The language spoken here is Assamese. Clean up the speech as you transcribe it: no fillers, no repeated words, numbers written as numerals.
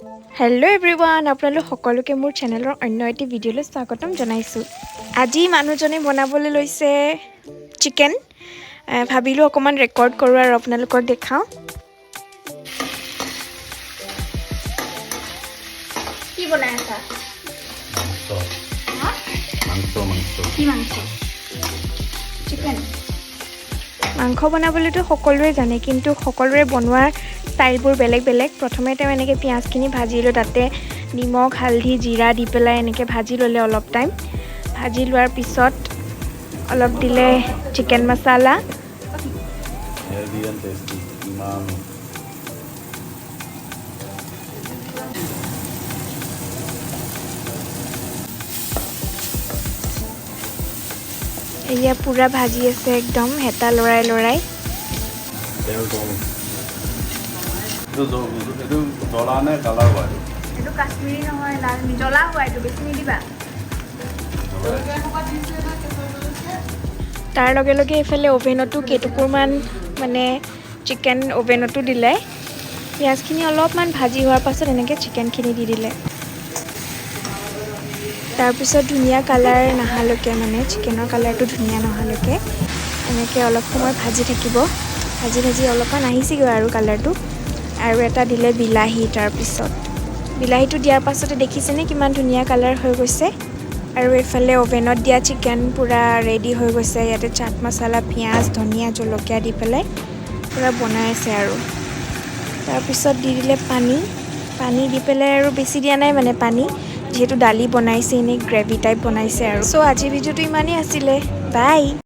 হেল্ল' এভৰিৱান, আপোনালোক সকলোকে মোৰ চেনেলৰ অন্য এটি ভিডিঅ'লৈ স্বাগতম জনাইছোঁ। আজি মানুহজনে বনাবলৈ লৈছে চিকেন। ভাবিলোঁ অকণমান ৰেকৰ্ড কৰোঁ আৰু আপোনালোকক দেখাওঁ। কি বনাই আছা? চিকেন। মাংস বনাবলৈতো সকলোৱে জানে, কিন্তু সকলোৰে বনোৱাৰ ষ্টাইলবোৰ বেলেগ বেলেগ। প্ৰথমে তেওঁ এনেকৈ পিঁয়াজখিনি ভাজিলোঁ, তাতে নিমখ, হালধি, জিৰা দি পেলাই এনেকৈ ভাজি ল'লে অলপ টাইম। ভাজি লোৱাৰ পিছত অলপ দিলে চিকেন মছলা। এয়া পূৰা ভাজি আছে, একদম হেতা লৰাই লৰাই। এইটো কাশ্মীৰী নহয়, লাল জ্বলা হোৱা, এইটো বেছি নিদিবা। তাৰ লগে লগে এইফালে অ'ভেনতো কেইটুকুৰমান মানে চিকেন অ'ভেনতো দিলে। পিঁয়াজখিনি অলপমান ভাজি হোৱাৰ পাছত এনেকৈ চিকেনখিনি দি দিলে। তাৰপিছত ধুনীয়া কালাৰ নহালৈকে, মানে চিকেনৰ কালাৰটো ধুনীয়া নহালৈকে এনেকৈ অলপ সময় ভাজি থাকিব। ভাজি ভাজি অলপমান আহিছেগৈ আৰু কালাৰটো। আৰু এটা দিলে বিলাহী। তাৰপিছত বিলাহীটো দিয়াৰ পাছতে দেখিছেনে কিমান ধুনীয়া কালাৰ হৈ গৈছে। আৰু এইফালে অ'ভেনত দিয়া চিকেন পূৰা ৰেডি হৈ গৈছে। ইয়াতে চাট মছলা, পিঁয়াজ, ধনিয়া, জলকীয়া দি পেলাই পূৰা বনাই আছে আৰু। তাৰপিছত দি দিলে পানী। পানী দি পেলাই আৰু বেছি দিয়া নাই মানে পানী, যিহেতু দালি বনাইছে, এনেই গ্ৰেভি টাইপ বনাইছে আৰু। চ' আজিৰ ভিডিঅ'টো ইমানেই আছিলে। বাই।